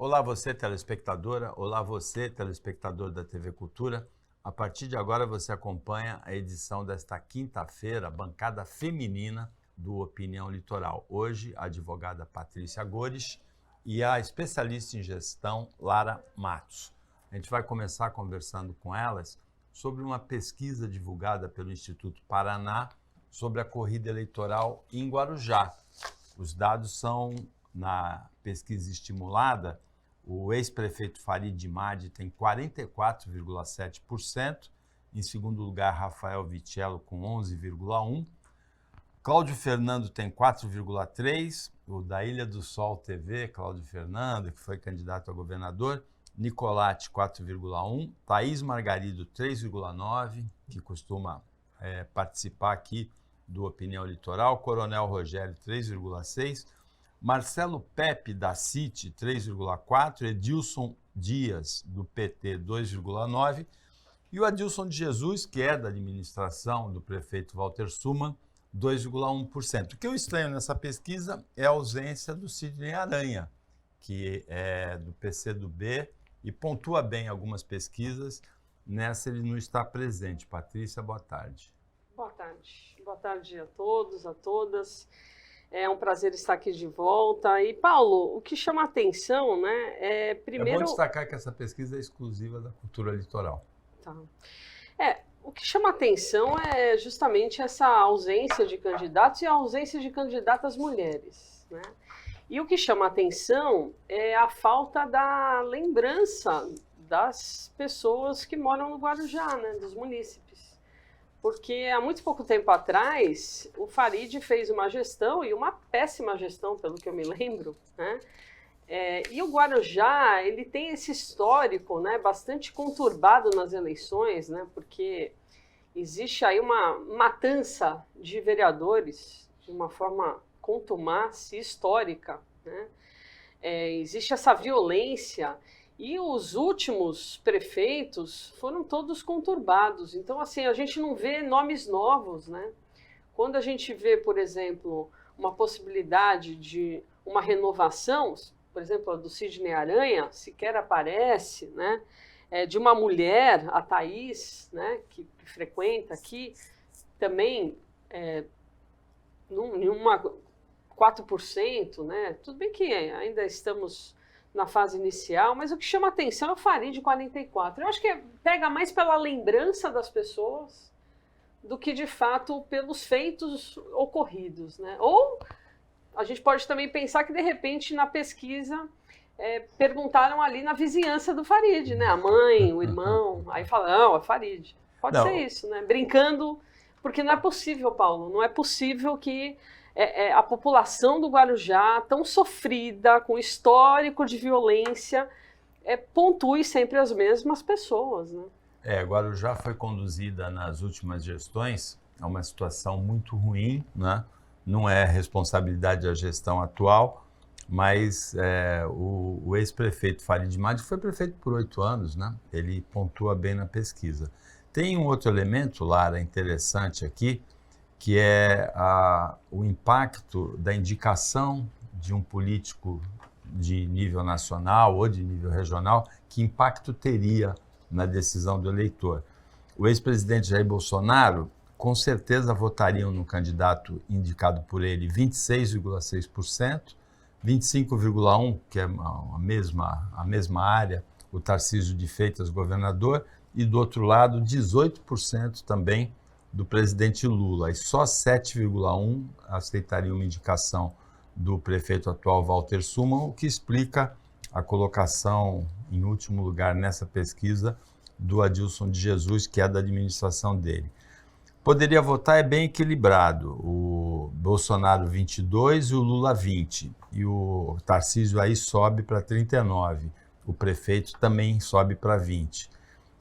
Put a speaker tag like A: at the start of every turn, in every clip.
A: Olá você, telespectadora. Olá você, telespectador da TV Cultura. A partir de agora você acompanha a edição desta quinta-feira, bancada feminina do Opinião Litoral. Hoje, a advogada Patrícia Gores e a especialista em gestão Lara Matos. A gente vai começar conversando com elas sobre uma pesquisa divulgada pelo Instituto Paraná sobre a corrida eleitoral em Guarujá. Os dados são, na pesquisa estimulada, o ex-prefeito Farid Madi tem 44,7%, em segundo lugar Rafael Vitiello com 11,1%, Cláudio Fernando tem 4,3%, o da Ilha do Sol TV, Cláudio Fernando, que foi candidato a governador, Nicolatti 4,1%, Thaís Margarido 3,9%, que costuma participar aqui do Opinião Litoral, Coronel Rogério 3,6%, Marcelo Pepe da CIT 3,4%, Edilson Dias do PT 2,9% e o Adilson de Jesus, que é da administração do prefeito Walter Suman, 2,1%. O que eu estranho nessa pesquisa é a ausência do Sidney Aranha, que é do PCdoB e pontua bem algumas pesquisas. Nessa ele não está presente. Patrícia, boa tarde.
B: Boa tarde. Boa tarde a todos, a todas. É um prazer estar aqui de volta. E, Paulo, o que chama a atenção, né, primeiro...
A: É bom destacar que essa pesquisa é exclusiva da Cultura Litoral.
B: Tá. O que chama a atenção é justamente essa ausência de candidatos e a ausência de candidatas mulheres, né? E o que chama a atenção é a falta da lembrança das pessoas que moram no Guarujá, né, dos munícipes. Porque há muito pouco tempo atrás, o Farid fez uma gestão, e uma péssima gestão, pelo que eu me lembro, né? E o Guarujá, ele tem esse histórico, né, bastante conturbado nas eleições, né, porque existe aí uma matança de vereadores de uma forma contumaz e histórica, né? Existe essa violência. E os últimos prefeitos foram todos conturbados. Então, assim, a gente não vê nomes novos, né? Quando a gente vê, por exemplo, uma possibilidade de uma renovação, por exemplo, a do Sidney Aranha, sequer aparece, né? De uma mulher, a Thaís, né, que frequenta aqui, também nenhuma 4%, né? Tudo bem que ainda estamos na fase inicial, mas o que chama atenção é o Farid 44%. Eu acho que pega mais pela lembrança das pessoas do que, de fato, pelos feitos ocorridos, né? Ou a gente pode também pensar que, de repente, na pesquisa, perguntaram ali na vizinhança do Farid, né? A mãe, o irmão, aí falaram, não, é Farid. Pode ser isso, né? Brincando, porque não é possível, Paulo, não é possível que a população do Guarujá, tão sofrida, com histórico de violência, pontue sempre as mesmas pessoas, né?
A: Guarujá foi conduzida nas últimas gestões a uma situação muito ruim, né? Não é responsabilidade da gestão atual, mas o ex-prefeito Farid Madi foi prefeito por 8 anos, né? Ele pontua bem na pesquisa. Tem um outro elemento, Lara, interessante aqui, que é o impacto da indicação de um político de nível nacional ou de nível regional, que impacto teria na decisão do eleitor. O ex-presidente Jair Bolsonaro, com certeza, votariam no candidato indicado por ele 26,6%, 25,1%, que é a mesma área, o Tarcísio de Freitas, governador, e do outro lado, 18% também do presidente Lula, e só 7,1% aceitariam uma indicação do prefeito atual Walter Suman, o que explica a colocação em último lugar nessa pesquisa do Adilson de Jesus, que é da administração dele. Poderia votar, é bem equilibrado, o Bolsonaro 22% e o Lula 20%, e o Tarcísio aí sobe para 39%, o prefeito também sobe para 20%.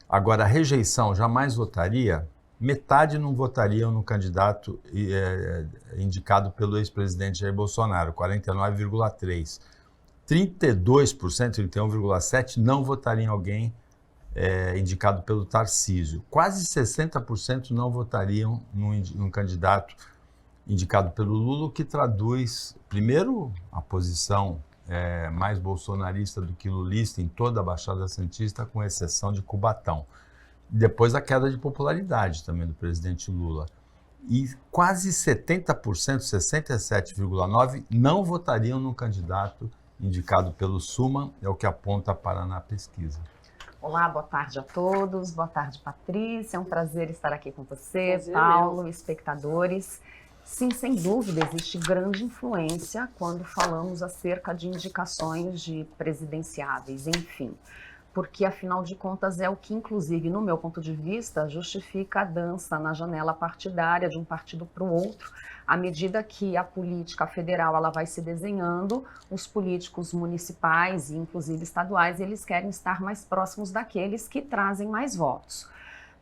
A: Agora, a rejeição jamais votaria. Metade não votariam no candidato indicado pelo ex-presidente Jair Bolsonaro, 49,3%. 32%, 31,7%, não votariam em alguém indicado pelo Tarcísio. Quase 60% não votariam num candidato indicado pelo Lula, o que traduz, primeiro, a posição mais bolsonarista do que lulista em toda a Baixada Santista, com exceção de Cubatão. Depois a queda de popularidade também do presidente Lula. E quase 70%, 67,9%, não votariam no candidato indicado pelo Suman, é o que aponta a Paraná Pesquisa.
C: Olá, boa tarde a todos, boa tarde, Patrícia, é um prazer estar aqui com você,
B: Prazer
C: Paulo,
B: mesmo.
C: Espectadores. Sim, sem dúvida, existe grande influência quando falamos acerca de indicações de presidenciáveis, enfim, porque afinal de contas é o que, inclusive, no meu ponto de vista, justifica a dança na janela partidária de um partido para o outro, à medida que a política federal ela vai se desenhando, os políticos municipais e inclusive estaduais, eles querem estar mais próximos daqueles que trazem mais votos.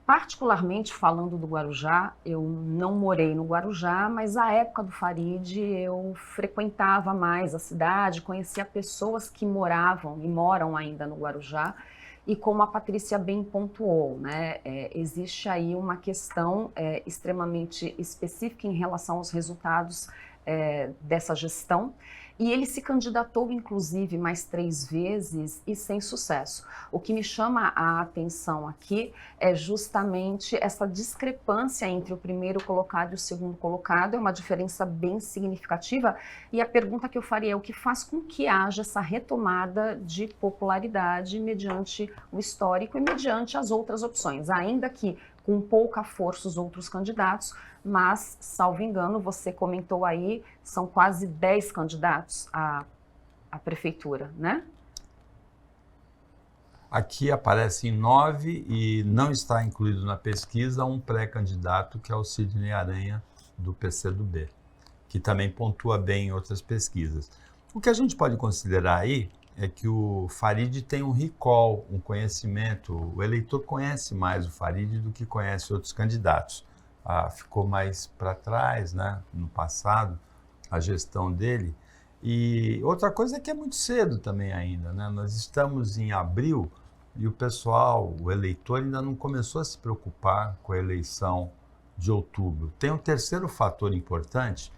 C: Particularmente falando do Guarujá, eu não morei no Guarujá, mas à época do Farid eu frequentava mais a cidade, conhecia pessoas que moravam e moram ainda no Guarujá, e como a Patrícia bem pontuou, né, existe aí uma questão extremamente específica em relação aos resultados dessa gestão, e ele se candidatou, inclusive, mais 3 vezes e sem sucesso. O que me chama a atenção aqui é justamente essa discrepância entre o primeiro colocado e o segundo colocado, é uma diferença bem significativa, e a pergunta que eu faria é o que faz com que haja essa retomada de popularidade mediante o histórico e mediante as outras opções, ainda que com pouca força os outros candidatos, mas, salvo engano, você comentou aí, são quase 10 candidatos à prefeitura, né?
A: Aqui aparecem 9 e não está incluído na pesquisa um pré-candidato, que é o Sidney Aranha, do PCdoB, que também pontua bem em outras pesquisas. O que a gente pode considerar aí é que o Farid tem um recall, um conhecimento, o eleitor conhece mais o Farid do que conhece outros candidatos. Ficou mais para trás, né, no passado, a gestão dele. E outra coisa é que é muito cedo também ainda, né? Nós estamos em abril e o pessoal, o eleitor, ainda não começou a se preocupar com a eleição de outubro. Tem um terceiro fator importante,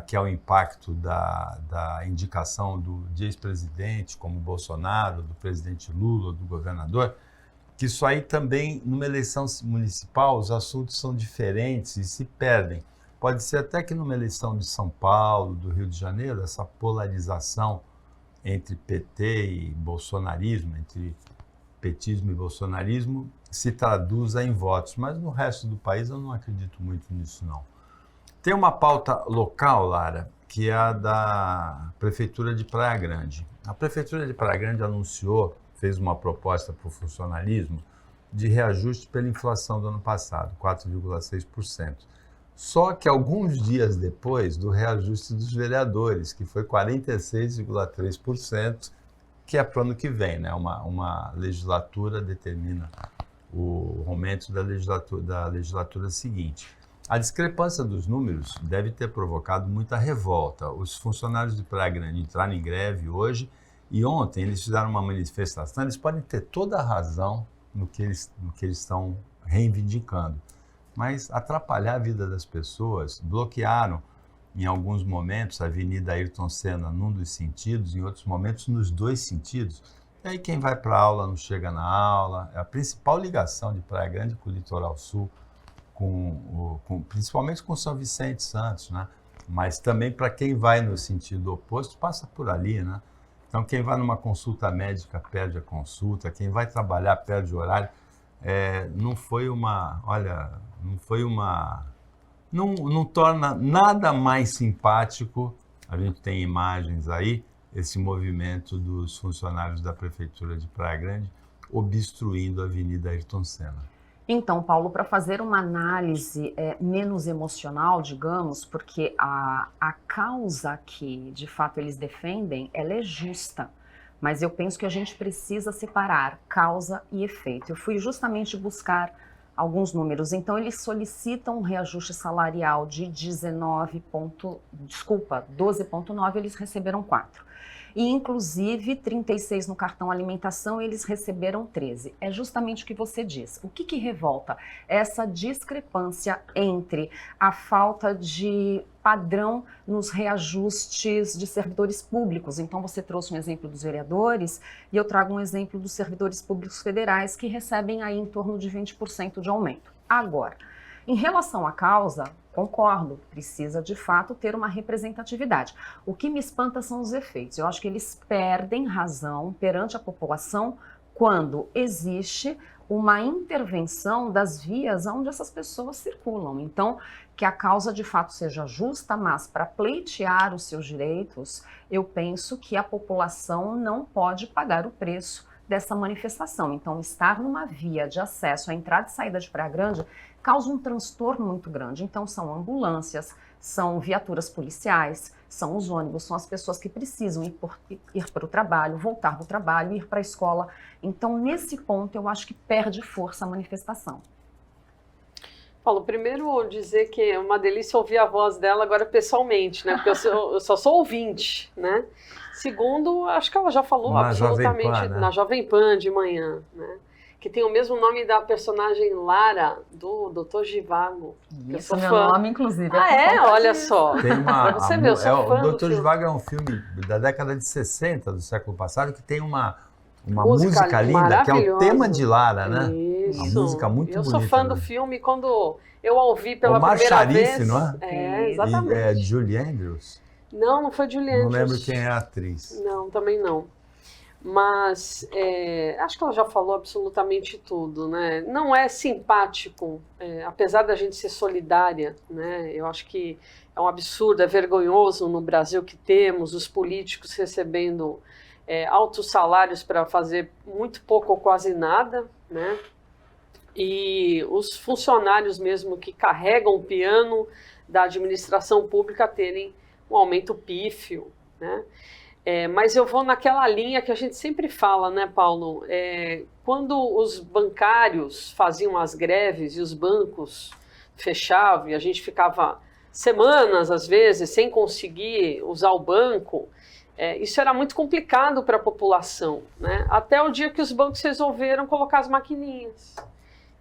A: que é o impacto da indicação de ex-presidente, como Bolsonaro, do presidente Lula, do governador, que isso aí também, numa eleição municipal, os assuntos são diferentes e se perdem. Pode ser até que numa eleição de São Paulo, do Rio de Janeiro, essa polarização entre PT e bolsonarismo, entre petismo e bolsonarismo, se traduza em votos. Mas no resto do país eu não acredito muito nisso, não. Tem uma pauta local, Lara, que é a da Prefeitura de Praia Grande. A Prefeitura de Praia Grande fez uma proposta para o funcionalismo de reajuste pela inflação do ano passado, 4,6%. Só que alguns dias depois do reajuste dos vereadores, que foi 46,3%, que é para o ano que vem, né? Uma legislatura determina o aumento da legislatura seguinte. A discrepância dos números deve ter provocado muita revolta. Os funcionários de Praia Grande entraram em greve hoje e ontem eles fizeram uma manifestação. Eles podem ter toda a razão no que eles estão reivindicando, mas atrapalhar a vida das pessoas, bloquearam em alguns momentos a Avenida Ayrton Senna num dos sentidos, em outros momentos nos dois sentidos. E aí quem vai para a aula não chega na aula. É a principal ligação de Praia Grande com o Litoral Sul, principalmente com São Vicente Santos, né? Mas também para quem vai no sentido oposto, passa por ali, né? Então quem vai numa consulta médica perde a consulta, quem vai trabalhar perde o horário. Não torna nada mais simpático, a gente tem imagens aí, esse movimento dos funcionários da Prefeitura de Praia Grande obstruindo a Avenida Ayrton Senna.
C: Então, Paulo, para fazer uma análise menos emocional, digamos, porque a causa que, de fato, eles defendem, ela é justa, mas eu penso que a gente precisa separar causa e efeito. Eu fui justamente buscar alguns números. Então, eles solicitam um reajuste salarial de 12,9, eles receberam 4. e inclusive 36 no cartão alimentação, eles receberam 13. É justamente o que você diz. O que revolta? Essa discrepância entre a falta de padrão nos reajustes de servidores públicos. Então você trouxe um exemplo dos vereadores e eu trago um exemplo dos servidores públicos federais que recebem aí em torno de 20% de aumento. Agora, em relação à causa, concordo, precisa de fato ter uma representatividade. O que me espanta são os efeitos. Eu acho que eles perdem razão perante a população quando existe uma intervenção das vias onde essas pessoas circulam. Então, que a causa de fato seja justa, mas para pleitear os seus direitos, eu penso que a população não pode pagar o preço dessa manifestação. Então, estar numa via de acesso à entrada e saída de Praia Grande causa um transtorno muito grande. Então, são ambulâncias, são viaturas policiais, são os ônibus, são as pessoas que precisam ir para o trabalho, voltar do trabalho, ir para a escola. Então, nesse ponto, eu acho que perde força a manifestação.
B: Paulo, primeiro dizer que é uma delícia ouvir a voz dela agora pessoalmente, né? Porque eu só sou ouvinte, né? Segundo, acho que ela já falou absolutamente
A: Jovem Pan, né?
B: Na Jovem Pan de manhã, né? Que tem o mesmo nome da personagem Lara, do Dr. Zhivago.
C: Isso, meu nome, inclusive.
B: Olha só.
A: Tem uma,
B: você vê, eu sou fã
A: o
B: do
A: Dr.
B: filme.
A: Zhivago é um filme da década de 60 do século passado que tem uma música linda, que é o tema de Lara, né?
B: Isso.
A: Uma música muito bonita.
B: Eu sou fã do filme quando eu a ouvi pela
A: Omar
B: primeira
A: Sharif,
B: vez.
A: não é?
B: É, exatamente.
A: É Julie Andrews?
B: Não foi Julie Andrews.
A: Não lembro quem é a atriz.
B: Não, também não. Mas acho que ela já falou absolutamente tudo, né? Não é simpático, apesar da gente ser solidária, né? Eu acho que é um absurdo, é vergonhoso no Brasil que temos os políticos recebendo altos salários para fazer muito pouco ou quase nada, né? E os funcionários mesmo que carregam o piano da administração pública terem um aumento pífio, né? Mas eu vou naquela linha que a gente sempre fala, né, Paulo? Quando os bancários faziam as greves e os bancos fechavam e a gente ficava semanas, às vezes, sem conseguir usar o banco, isso era muito complicado para a população, né? Até o dia que os bancos resolveram colocar as maquininhas.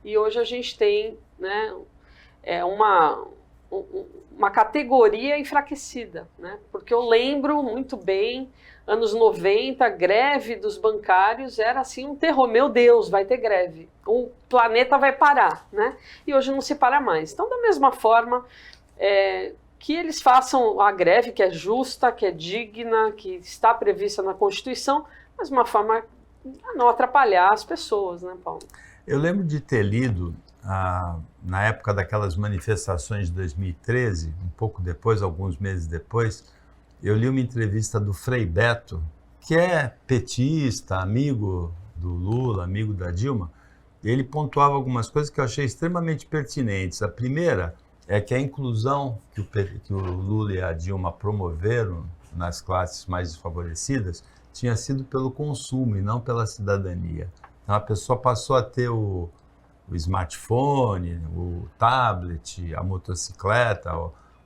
B: E hoje a gente tem, né, uma categoria enfraquecida, né? Porque eu lembro muito bem, anos 90, greve dos bancários era assim um terror. Meu Deus, vai ter greve. O planeta vai parar, né? E hoje não se para mais. Então, da mesma forma, que eles façam a greve que é justa, que é digna, que está prevista na Constituição, mas de uma forma a não atrapalhar as pessoas, né, Paulo?
A: Eu lembro de ter lido, na época daquelas manifestações de 2013, um pouco depois, alguns meses depois, eu li uma entrevista do Frei Beto, que é petista, amigo do Lula, amigo da Dilma. Ele pontuava algumas coisas que eu achei extremamente pertinentes. A primeira é que a inclusão que o Lula e a Dilma promoveram nas classes mais desfavorecidas tinha sido pelo consumo e não pela cidadania. Então a pessoa passou a ter o smartphone, o tablet, a motocicleta,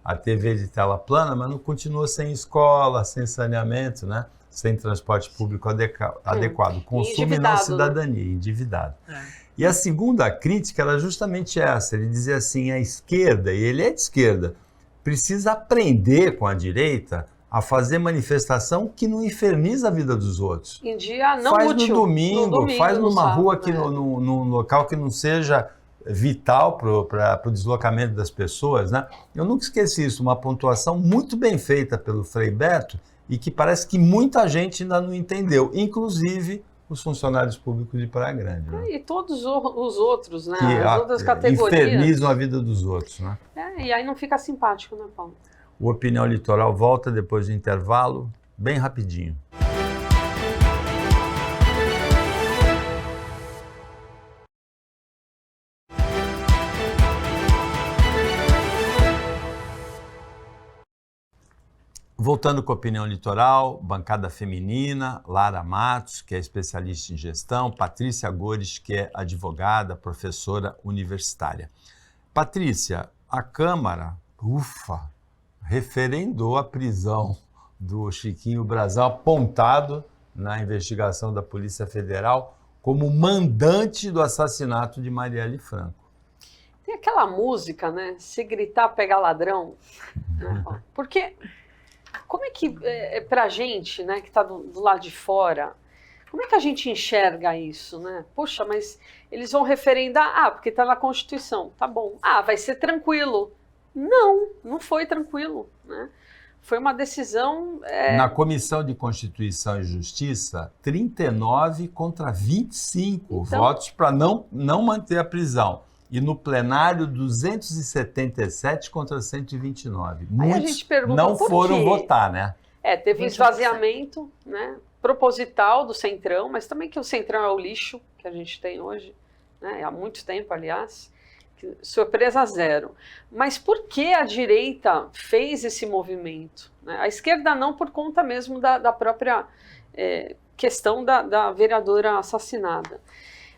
A: a TV de tela plana, mas não continua sem escola, sem saneamento, né? Sem transporte público adequado. Consumo e não cidadania, né? Endividado. E a segunda crítica era justamente essa. Ele dizia assim, a esquerda, e ele é de esquerda, precisa aprender com a direita a fazer manifestação que não inferniza a vida dos outros.
B: Em dia não
A: faz
B: útil.
A: No domingo, faz numa rua, num local que não seja vital para o deslocamento das pessoas, né? Eu nunca esqueci isso, uma pontuação muito bem feita pelo Frei Beto e que parece que muita gente ainda não entendeu, inclusive os funcionários públicos de Praia Grande. Né?
B: E todos os outros, né?
A: Que
B: as outras categorias.
A: Infernizam a vida dos outros, né?
B: E aí não fica simpático, né, Paulo?
A: O Opinião Litoral volta depois do intervalo, bem rapidinho. Voltando com a Opinião Litoral, bancada feminina, Lara Matos, que é especialista em gestão, Patrícia Gores, que é advogada, professora universitária. Patrícia, a Câmara, referendou a prisão do Chiquinho Brasão, apontado na investigação da Polícia Federal como mandante do assassinato de Marielle Franco.
B: Tem aquela música, né? Se gritar, pega ladrão. Né? Porque como é que, pra gente, né, que está do lado de fora, como é que a gente enxerga isso, né? Poxa, mas eles vão referendar, porque está na Constituição, tá bom. Vai ser tranquilo. Não foi tranquilo, né? Foi uma decisão...
A: Na Comissão de Constituição e Justiça, 39 contra 25 votos para não manter a prisão. E no plenário, 277 contra 129.
B: Aí a gente pergunta
A: não
B: por
A: foram
B: quê?
A: Votar, né?
B: Teve um esvaziamento, né, proposital do Centrão, mas também que o Centrão é o lixo que a gente tem hoje, né, há muito tempo, aliás. Surpresa zero. Mas por que a direita fez esse movimento? A esquerda não, por conta mesmo da própria questão da vereadora assassinada.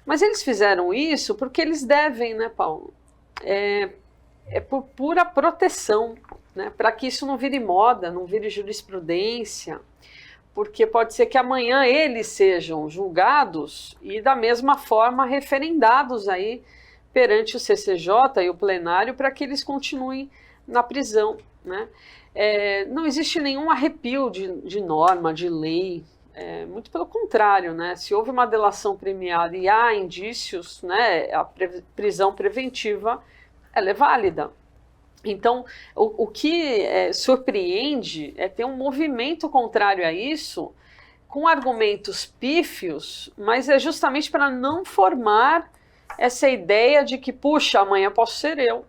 B: Mas eles fizeram isso porque eles devem, né, Paulo? Por pura proteção, né, para que isso não vire moda, não vire jurisprudência, porque pode ser que amanhã eles sejam julgados e da mesma forma referendados aí perante o CCJ e o plenário para que eles continuem na prisão, né? Não existe nenhum arrepio de norma, de lei, muito pelo contrário, né? Se houve uma delação premiada e há indícios, né, a prisão preventiva ela é válida. Então, o que surpreende é ter um movimento contrário a isso, com argumentos pífios, mas é justamente para não formar essa ideia de que, puxa, amanhã posso ser eu,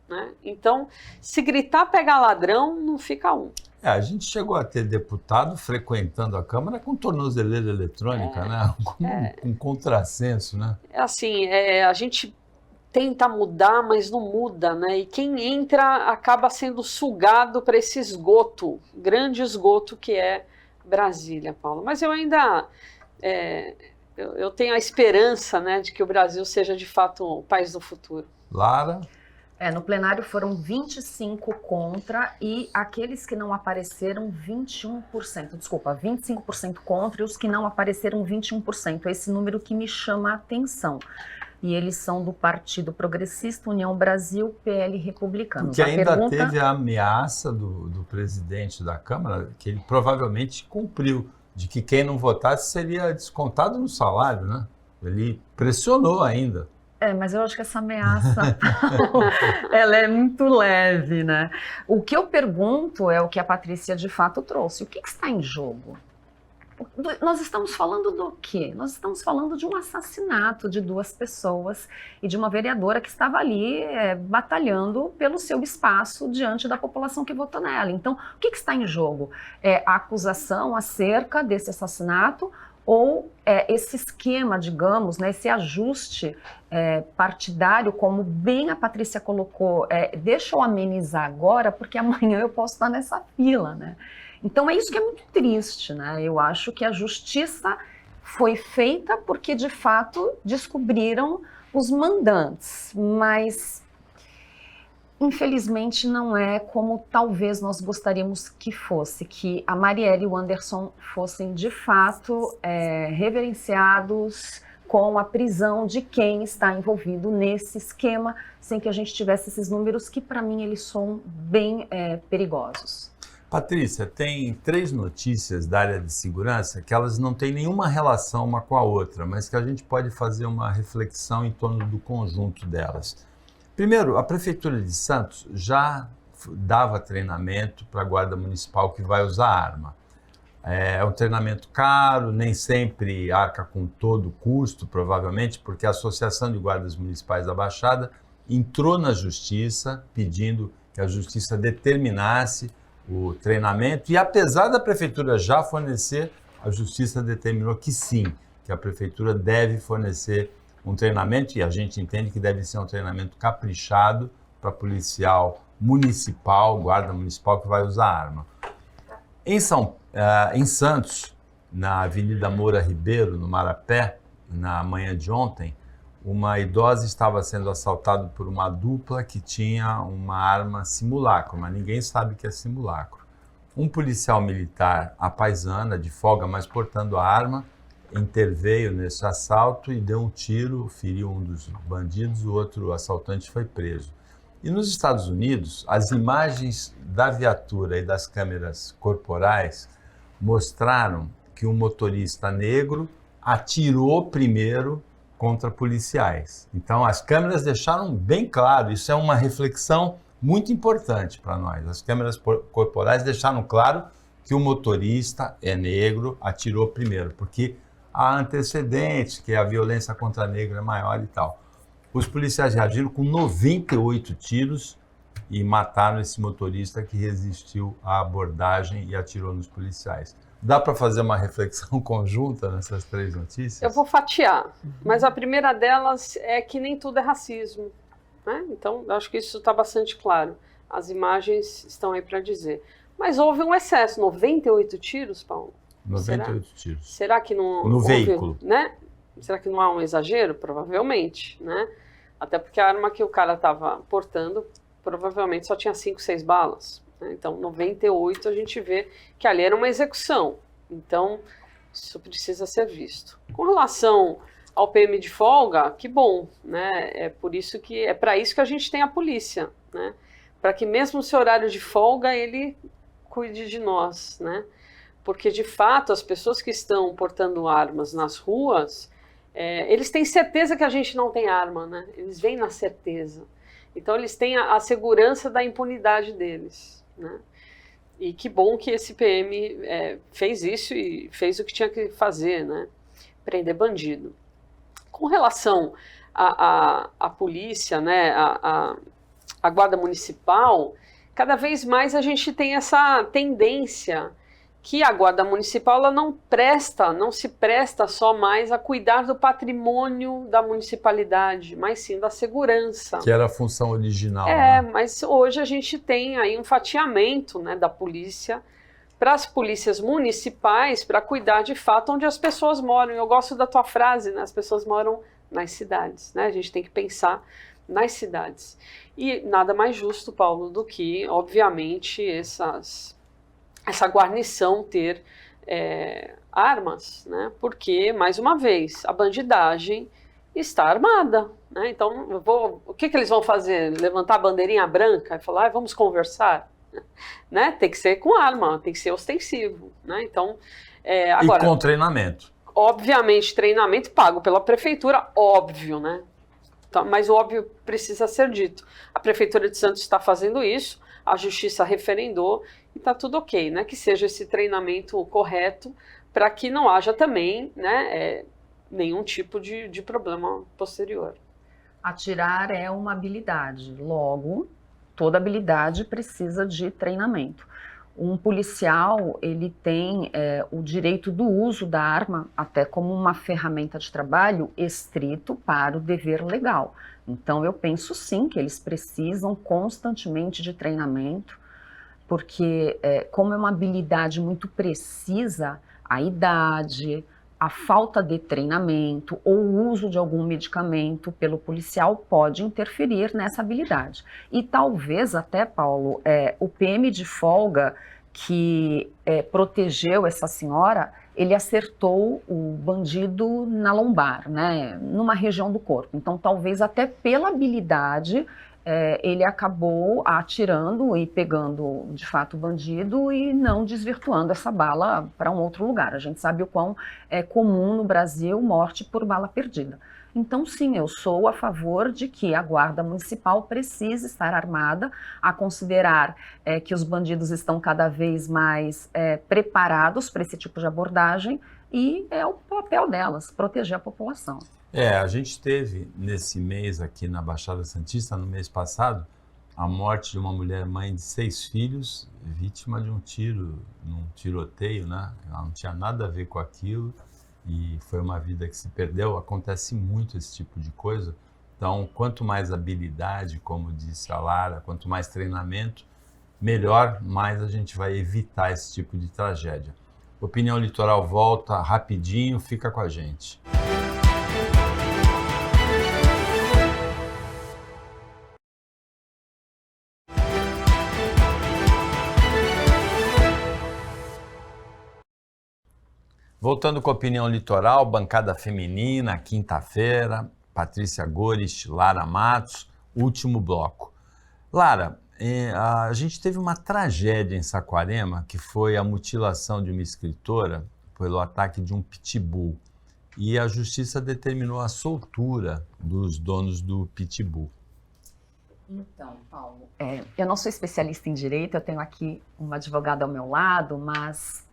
B: né? Então, se gritar pegar ladrão, não fica um.
A: A gente chegou a ter deputado frequentando a Câmara com tornozeleira eletrônica, né? Com contrassenso, né?
B: Assim, a gente tenta mudar, mas não muda, né? E quem entra acaba sendo sugado para esse esgoto, grande esgoto que é Brasília, Paulo. Mas eu ainda... Eu tenho a esperança, né, de que o Brasil seja de fato o país do futuro.
A: Lara?
C: No plenário foram 25 contra e aqueles que não apareceram 21%, desculpa, 25% contra e os que não apareceram 21%. É esse número que me chama a atenção. E eles são do Partido Progressista, União Brasil, PL Republicanos.
A: Porque ainda teve a ameaça do presidente da Câmara, que ele provavelmente cumpriu, de que quem não votasse seria descontado no salário, né? Ele pressionou ainda.
C: Mas eu acho que essa ameaça, ela é muito leve, né? O que eu pergunto é o que a Patrícia de fato trouxe. O que está em jogo? Nós estamos falando do quê? Nós estamos falando de um assassinato de 2 pessoas e de uma vereadora que estava ali batalhando pelo seu espaço diante da população que votou nela. Então, o que está em jogo? A acusação acerca desse assassinato ou esse esquema, digamos, né, esse ajuste partidário, como bem a Patrícia colocou, deixa eu amenizar agora porque amanhã eu posso estar nessa fila, né? Então é isso que é muito triste, né? Eu acho que a justiça foi feita porque, de fato, descobriram os mandantes, mas, infelizmente, não é como talvez nós gostaríamos que fosse, que a Marielle e o Anderson fossem, de fato, reverenciados com a prisão de quem está envolvido nesse esquema, sem que a gente tivesse esses números que, para mim, eles são bem perigosos.
A: Patrícia, tem 3 notícias da área de segurança que elas não têm nenhuma relação uma com a outra, mas que a gente pode fazer uma reflexão em torno do conjunto delas. Primeiro, a Prefeitura de Santos já dava treinamento para a Guarda Municipal que vai usar arma. É um treinamento caro, nem sempre arca com todo o custo, provavelmente, porque a Associação de Guardas Municipais da Baixada entrou na Justiça pedindo que a Justiça determinasse o treinamento e, apesar da Prefeitura já fornecer, a Justiça determinou que sim, que a Prefeitura deve fornecer um treinamento e a gente entende que deve ser um treinamento caprichado para policial municipal, guarda municipal que vai usar arma. Em Santos, na Avenida Moura Ribeiro, no Marapé, na manhã de ontem, uma idosa estava sendo assaltada por uma dupla que tinha uma arma simulacro, mas ninguém sabe que é simulacro. Um policial militar, à paisana, de folga, mas portando a arma, interveio nesse assalto e deu um tiro, feriu um dos bandidos, o outro assaltante foi preso. E nos Estados Unidos, as imagens da viatura e das câmeras corporais mostraram que um motorista negro atirou primeiro contra policiais. Então, as câmeras deixaram bem claro, isso é uma reflexão muito importante para nós. As câmeras corporais deixaram claro que o motorista é negro, atirou primeiro, porque há antecedentes, que a violência contra negro é maior e tal. Os policiais reagiram com 98 tiros e mataram esse motorista que resistiu à abordagem e atirou nos policiais. Dá para fazer uma reflexão conjunta nessas três notícias?
B: Eu vou fatiar, mas a primeira delas é que nem tudo é racismo, né? Então, eu acho que isso está bastante claro. As imagens estão aí para dizer. Mas houve um excesso, 98 tiros, Paulo?
A: 98 tiros.
B: Será que não...
A: No
B: houve,
A: veículo.
B: Né? Será que não há um exagero? Provavelmente, né? Até porque a arma que o cara estava portando provavelmente só tinha 5, 6 balas. Né? Então, 98 a gente vê que ali era uma execução. Então, isso precisa ser visto. Com relação ao PM de folga, que bom, né? É para isso que a gente tem a polícia, né? Para que mesmo o seu horário de folga ele cuide de nós, né? Porque de fato as pessoas que estão portando armas nas ruas, eles têm certeza que a gente não tem arma, né? Eles vêm na certeza. Então eles têm a segurança da impunidade deles, né? E que bom que esse PM fez isso e fez o que tinha que fazer, né? Prender bandido. Com relação à polícia, né? A guarda municipal, cada vez mais a gente tem essa tendência que a guarda municipal ela não se presta só mais a cuidar do patrimônio da municipalidade, mas sim da segurança.
A: Que era a função original. Né?
B: Mas hoje a gente tem aí um fatiamento, né, da polícia para as polícias municipais para cuidar de fato onde as pessoas moram. Eu gosto da tua frase, né? As pessoas moram nas cidades, né? A gente tem que pensar nas cidades. E nada mais justo, Paulo, do que, obviamente, essa guarnição ter armas, né? Porque, mais uma vez, a bandidagem está armada, né? Então, o que eles vão fazer? Levantar a bandeirinha branca e falar, vamos conversar? Né? Tem que ser com arma, tem que ser ostensivo, né? Então, agora,
A: e com treinamento.
B: Obviamente, treinamento pago pela prefeitura, óbvio, né? Então, mas o óbvio precisa ser dito. A Prefeitura de Santos está fazendo isso, a Justiça referendou e está tudo ok, né? Que seja esse treinamento correto para que não haja também, né, nenhum tipo de problema posterior.
C: Atirar é uma habilidade, logo, toda habilidade precisa de treinamento. Um policial, ele tem o direito do uso da arma até como uma ferramenta de trabalho estrito para o dever legal. Então, eu penso sim que eles precisam constantemente de treinamento, porque como é uma habilidade muito precisa, a idade, a falta de treinamento ou o uso de algum medicamento pelo policial pode interferir nessa habilidade. E talvez até, Paulo, o PM de folga que protegeu essa senhora, ele acertou o bandido na lombar, né, numa região do corpo. Então, talvez até pela habilidade, ele acabou atirando e pegando, de fato, o bandido e não desvirtuando essa bala para um outro lugar. A gente sabe o quão é comum no Brasil morte por bala perdida. Então, sim, eu sou a favor de que a Guarda Municipal precise estar armada, a considerar que os bandidos estão cada vez mais preparados para esse tipo de abordagem e é o papel delas, proteger a população.
A: A gente teve nesse mês aqui na Baixada Santista, no mês passado, a morte de uma mulher mãe de 6 filhos, vítima de um tiro, num tiroteio, né? Ela não tinha nada a ver com aquilo e foi uma vida que se perdeu. Acontece muito esse tipo de coisa. Então, quanto mais habilidade, como disse a Lara, quanto mais treinamento, melhor, mais a gente vai evitar esse tipo de tragédia. Opinião Litoral volta rapidinho, fica com a gente. Voltando com a Opinião Litoral, bancada feminina, quinta-feira, Patrícia Goris, Lara Matos, último bloco. Lara, a gente teve uma tragédia em Saquarema, que foi a mutilação de uma escritora pelo ataque de um pitbull. E a justiça determinou a soltura dos donos do pitbull.
C: Então, Paulo, eu não sou especialista em direito, eu tenho aqui uma advogada ao meu lado, mas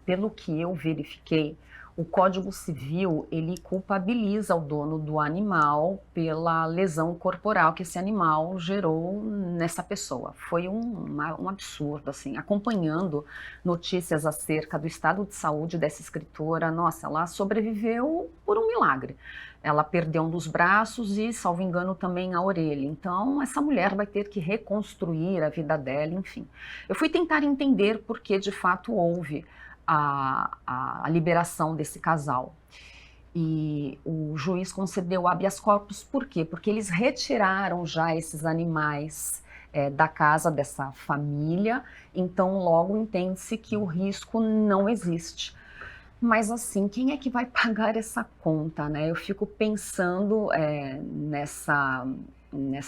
C: pelo que eu verifiquei, o Código Civil, ele culpabiliza o dono do animal pela lesão corporal que esse animal gerou nessa pessoa. Foi um absurdo, assim, acompanhando notícias acerca do estado de saúde dessa escritora. Nossa, ela sobreviveu por um milagre. Ela perdeu um dos braços e, salvo engano, também a orelha. Então, essa mulher vai ter que reconstruir a vida dela, enfim. Eu fui tentar entender por que, de fato, houve a liberação desse casal. E o juiz concedeu habeas corpus, por quê? Porque eles retiraram já esses animais da casa dessa família, então logo entende-se que o risco não existe. Mas assim, quem é que vai pagar essa conta, né? Eu fico pensando nessa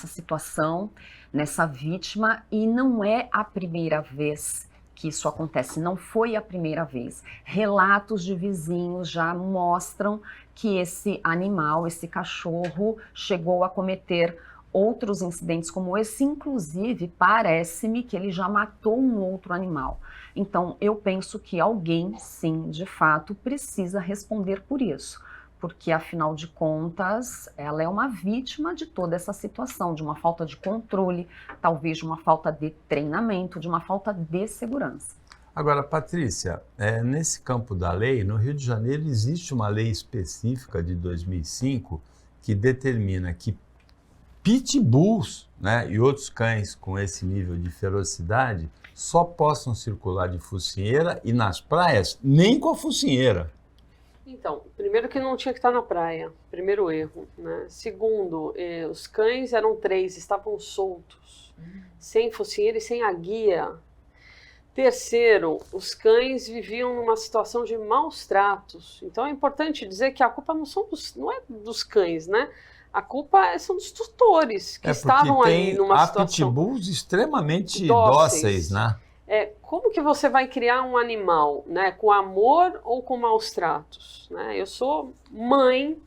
C: situação, nessa vítima, e não é a primeira vez que isso acontece, não foi a primeira vez. Relatos de vizinhos já mostram que esse animal, esse cachorro, chegou a cometer outros incidentes como esse, inclusive parece-me que ele já matou um outro animal. Então eu penso que alguém, sim, de fato, precisa responder por isso, porque afinal de contas ela é uma vítima de toda essa situação, de uma falta de controle, talvez de uma falta de treinamento, de uma falta de segurança.
A: Agora, Patrícia, nesse campo da lei, no Rio de Janeiro existe uma lei específica de 2005 que determina que pitbulls, né, e outros cães com esse nível de ferocidade só possam circular de focinheira e nas praias nem com a focinheira.
B: Então, primeiro que não tinha que estar na praia, primeiro erro, né? Segundo, os cães eram 3, estavam soltos, sem focinheira e sem a guia. Terceiro, os cães viviam numa situação de maus tratos. Então é importante dizer que a culpa não é dos cães, né? A culpa são dos tutores que estavam ali numa situação.
A: Há pitbulls extremamente dóceis, né?
B: Como que você vai criar um animal, né, com amor ou com maus tratos? Né? Eu sou mãe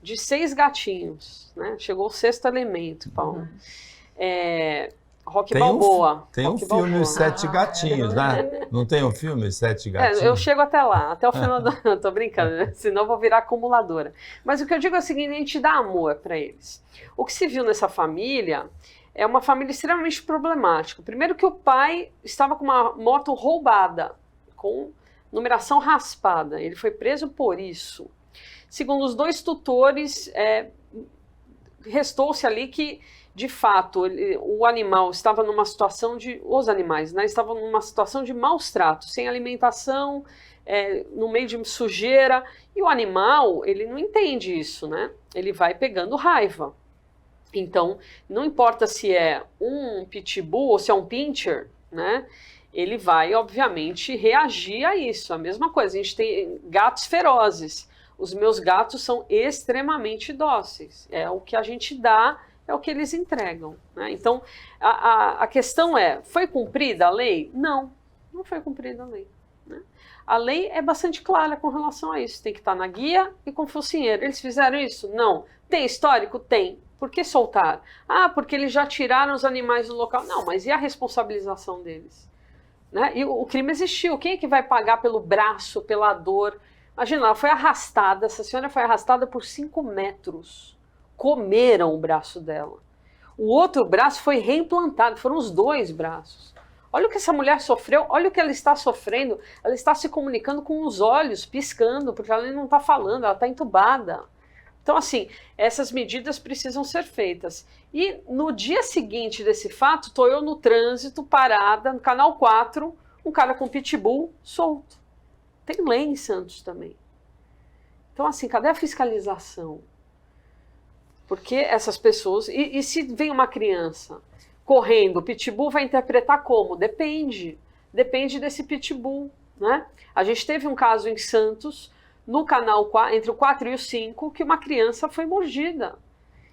B: de 6 gatinhos, né? Chegou o 6º elemento, Paulo. Rock Balboa.
A: Tem um filme, Os 7 Gatinhos, né? Não tem um filme, Os 7 Gatinhos?
B: Eu chego até lá, até o final do... Tô brincando, né? Senão eu vou virar acumuladora. Mas o que eu digo é o seguinte, a gente dá amor para eles. O que se viu nessa família é uma família extremamente problemática. Primeiro que o pai estava com uma moto roubada, com numeração raspada. Ele foi preso por isso. Segundo os 2 tutores, restou-se ali que, de fato, o animal estava numa situação de... Os animais, né, estavam numa situação de maus tratos, sem alimentação, no meio de sujeira. E o animal, ele não entende isso, né? Ele vai pegando raiva. Então, não importa se é um pitbull ou se é um pincher, né? Ele vai, obviamente, reagir a isso. A mesma coisa, a gente tem gatos ferozes. Os meus gatos são extremamente dóceis. É o que a gente dá, é o que eles entregam, né? Então, a questão foi cumprida a lei? Não, não foi cumprida a lei, né? A lei é bastante clara com relação a isso. Tem que estar na guia e com focinheiro. Eles fizeram isso? Não. Tem histórico? Tem. Por que soltar? Porque eles já tiraram os animais do local. Não, mas e a responsabilização deles? Né? E o crime existiu. Quem é que vai pagar pelo braço, pela dor? Imagina, ela foi arrastada, essa senhora foi arrastada por 5 metros. Comeram o braço dela. O outro braço foi reimplantado, foram os 2 braços. Olha o que essa mulher sofreu, olha o que ela está sofrendo. Ela está se comunicando com os olhos, piscando, porque ela não está falando, ela está entubada. Então, assim, essas medidas precisam ser feitas. E no dia seguinte desse fato, estou eu no trânsito, parada, no Canal 4, um cara com pitbull solto. Tem lei em Santos também. Então, assim, cadê a fiscalização? Porque essas pessoas... E se vem uma criança correndo, o pitbull vai interpretar como? Depende. Depende desse pitbull. né? A gente teve um caso em Santos, no canal entre o 4 e o 5, que uma criança foi mordida.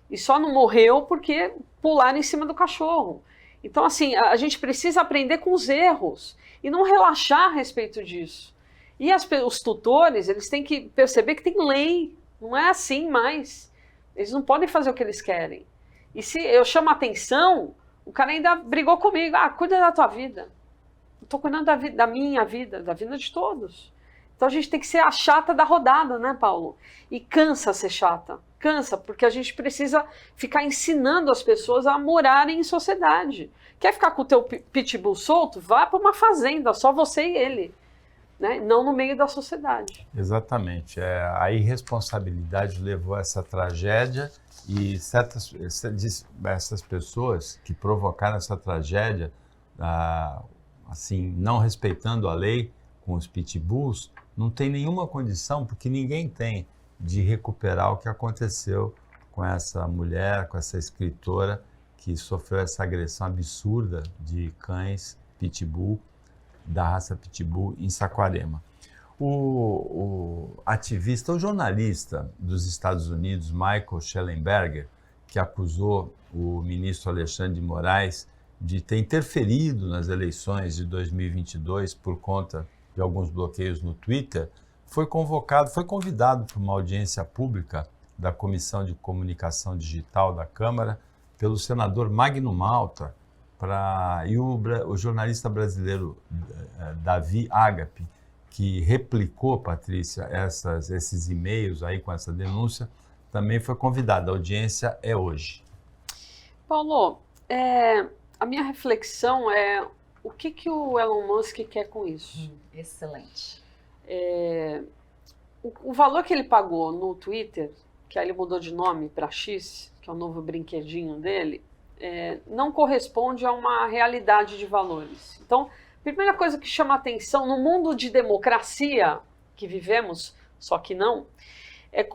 B: E só não morreu porque pularam em cima do cachorro. Então, assim, a gente precisa aprender com os erros e não relaxar a respeito disso. E os tutores, eles têm que perceber que tem lei, não é assim mais. Eles não podem fazer o que eles querem. E se eu chamo a atenção, o cara ainda brigou comigo. Cuida da tua vida. Eu tô cuidando da minha vida, da vida de todos. Então a gente tem que ser a chata da rodada, né, Paulo? E cansa ser chata. Cansa, porque a gente precisa ficar ensinando as pessoas a morarem em sociedade. Quer ficar com o teu pitbull solto? Vá para uma fazenda, só você e ele. Né? Não no meio da sociedade.
A: Exatamente. A irresponsabilidade levou a essa tragédia e essas pessoas que provocaram essa tragédia, assim, não respeitando a lei com os pitbulls, não tem nenhuma condição, porque ninguém tem, de recuperar o que aconteceu com essa mulher, com essa escritora que sofreu essa agressão absurda de cães pitbull, da raça pitbull, em Saquarema. O ativista, o jornalista dos Estados Unidos, Michael Shellenberger, que acusou o ministro Alexandre de Moraes de ter interferido nas eleições de 2022 por conta de alguns bloqueios no Twitter, foi convidado para uma audiência pública da Comissão de Comunicação Digital da Câmara pelo senador Magno Malta e o jornalista brasileiro Davi Agape, que replicou, Patrícia, esses e-mails aí com essa denúncia, também foi convidado. A audiência é hoje.
B: Paulo, a minha reflexão é o que o Elon Musk quer com isso?
C: Excelente.
B: O valor que ele pagou no Twitter, que aí ele mudou de nome para X, que é o novo brinquedinho dele, não corresponde a uma realidade de valores. Então, a primeira coisa que chama atenção no mundo de democracia que vivemos, só que não,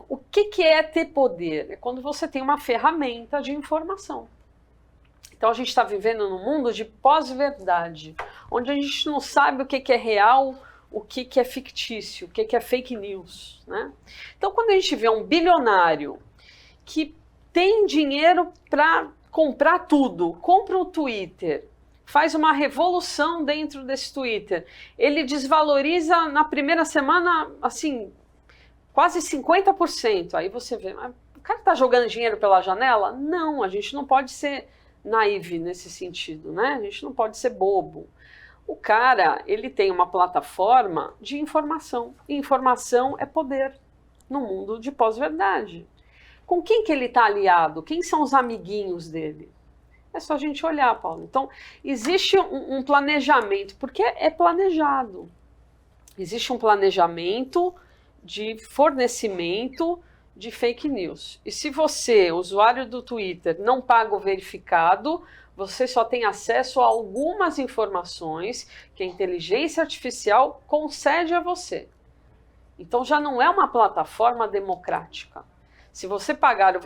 B: o que é ter poder? É quando você tem uma ferramenta de informação. Então a gente está vivendo num mundo de pós-verdade, onde a gente não sabe o que é real, o que é fictício, o que é fake news, né? Então quando a gente vê um bilionário que tem dinheiro para comprar tudo, compra o Twitter, faz uma revolução dentro desse Twitter, ele desvaloriza na primeira semana, assim, quase 50%. Aí você vê, o cara está jogando dinheiro pela janela? Não, a gente não pode ser naive nesse sentido, né? A gente não pode ser bobo. O cara, ele tem uma plataforma de informação. E informação é poder no mundo de pós-verdade. Com quem que ele está aliado? Quem são os amiguinhos dele? É só a gente olhar, Paulo. Então, existe um planejamento, porque é planejado. Existe um planejamento de fornecimento de fake news. E se você, usuário do Twitter, não paga o verificado, você só tem acesso a algumas informações que a inteligência artificial concede a você. Então já não é uma plataforma democrática. Se você pagar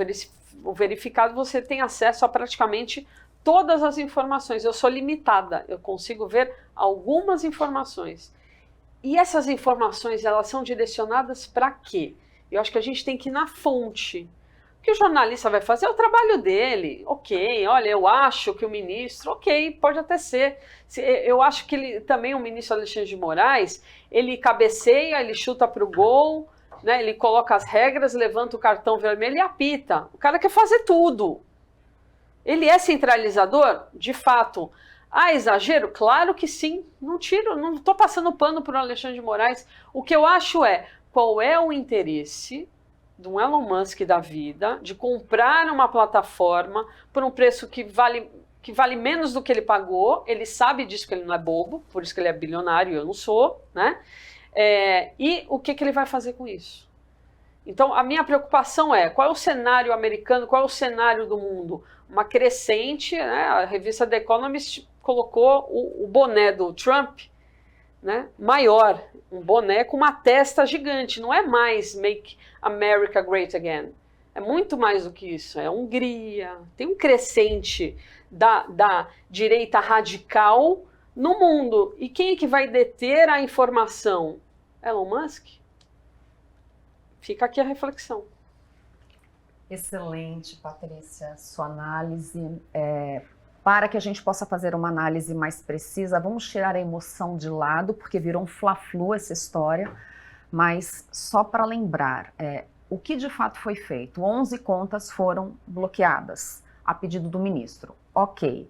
B: o verificado, você tem acesso a praticamente todas as informações. Eu sou limitada, eu consigo ver algumas informações. E essas informações, elas são direcionadas para quê? Eu acho que a gente tem que ir na fonte. O que o jornalista vai fazer é o trabalho dele. Ok, olha, eu acho que o ministro, ok, pode até ser. Eu acho que também o ministro Alexandre de Moraes, ele cabeceia, ele chuta para o gol, né, ele coloca as regras, levanta o cartão vermelho e apita. O cara quer fazer tudo. Ele é centralizador? De fato. Exagero? Claro que sim. Não estou passando pano para o Alexandre de Moraes. O que eu acho qual é o interesse do Elon Musk da vida de comprar uma plataforma por um preço que vale menos do que ele pagou. Ele sabe disso, que ele não é bobo, por isso que ele é bilionário, eu não sou, né? E o que ele vai fazer com isso? Então, a minha preocupação qual é o cenário americano, qual é o cenário do mundo? Uma crescente, né? A revista The Economist colocou o boné do Trump, né, maior, um boné com uma testa gigante. Não é mais Make America Great Again. É muito mais do que isso. É Hungria, tem um crescente da direita radical no mundo. E quem é que vai deter a informação? Elon Musk? Fica aqui a reflexão.
C: Excelente, Patrícia, sua análise. Para que a gente possa fazer uma análise mais precisa, vamos tirar a emoção de lado, porque virou um fla-flu essa história, mas só para lembrar, o que de fato foi feito? 11 contas foram bloqueadas a pedido do ministro. Ok.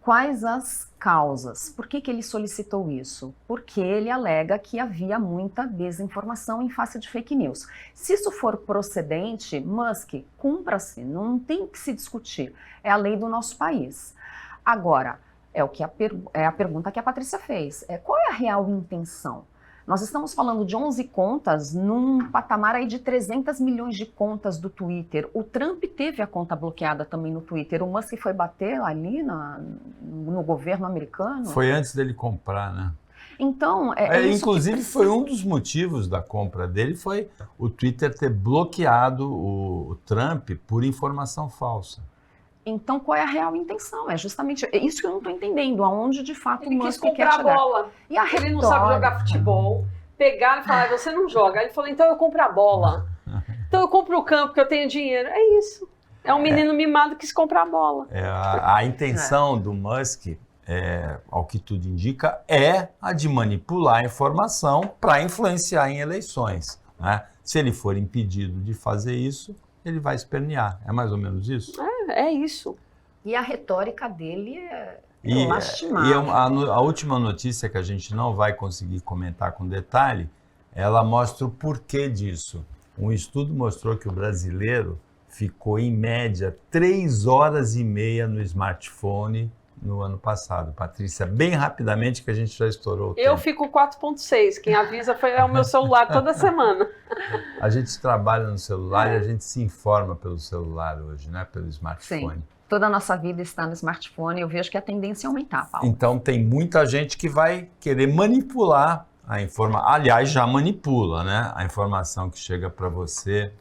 C: Quais as causas? Por que ele solicitou isso? Porque ele alega que havia muita desinformação em face de fake news. Se isso for procedente, Musk, cumpra-se, não tem que se discutir. É a lei do nosso país. Agora, é a pergunta que a Patrícia fez. Qual é a real intenção? Nós estamos falando de 11 contas num patamar aí de 300 milhões de contas do Twitter. O Trump teve a conta bloqueada também no Twitter. O Musk foi bater ali no governo americano.
A: Foi antes dele comprar, né?
C: Então,
A: inclusive, foi um dos motivos da compra dele, foi o Twitter ter bloqueado o Trump por informação falsa.
C: Então, qual é a real intenção? É justamente isso que eu não estou entendendo, aonde de fato
B: ele
C: o Musk
B: quis comprar
C: quer chegar.
B: A bola.
C: E a
B: ele não sabe jogar futebol. Pegar e falar, você não joga. Aí ele falou, então eu compro a bola. Então eu compro o campo, que eu tenho dinheiro. É isso. É um menino mimado que quis comprar a bola.
A: A intenção do Musk, ao que tudo indica, é a de manipular a informação para influenciar em eleições, né? Se ele for impedido de fazer isso, ele vai espernear. É mais ou menos isso?
B: É isso.
C: E a retórica dele é
A: E
C: lastimável.
A: a última notícia que a gente não vai conseguir comentar com detalhe, ela mostra o porquê disso. Um estudo mostrou que o brasileiro ficou, em média, 3 horas e meia no smartphone no ano passado. Patrícia, bem rapidamente, que a gente já estourou o tempo.
B: Eu fico 4.6. Quem avisa é o meu celular toda semana.
A: A gente trabalha no celular e a gente se informa pelo celular hoje, né? Pelo smartphone.
C: Sim. Toda a nossa vida está no smartphone. Eu vejo que a tendência é aumentar, Paulo.
A: Então, tem muita gente que vai querer manipular a informação. Aliás, já manipula, né? A informação que chega para você.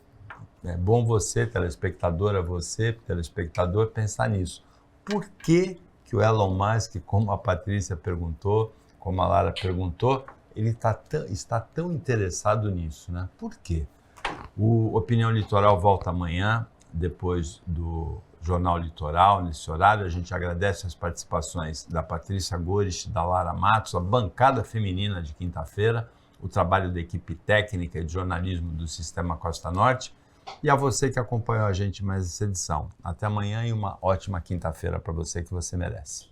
A: É bom você, telespectadora, você, telespectador, pensar nisso. Por que o Elon Musk, como a Patrícia perguntou, como a Lara perguntou, ele está tão interessado nisso, né? Por quê? O Opinião Litoral volta amanhã, depois do Jornal Litoral, nesse horário. A gente agradece as participações da Patrícia Gorich, da Lara Matos, a bancada feminina de quinta-feira, o trabalho da equipe técnica e de jornalismo do Sistema Costa Norte, e a você que acompanhou a gente mais essa edição. Até amanhã e uma ótima quinta-feira para você, que você merece.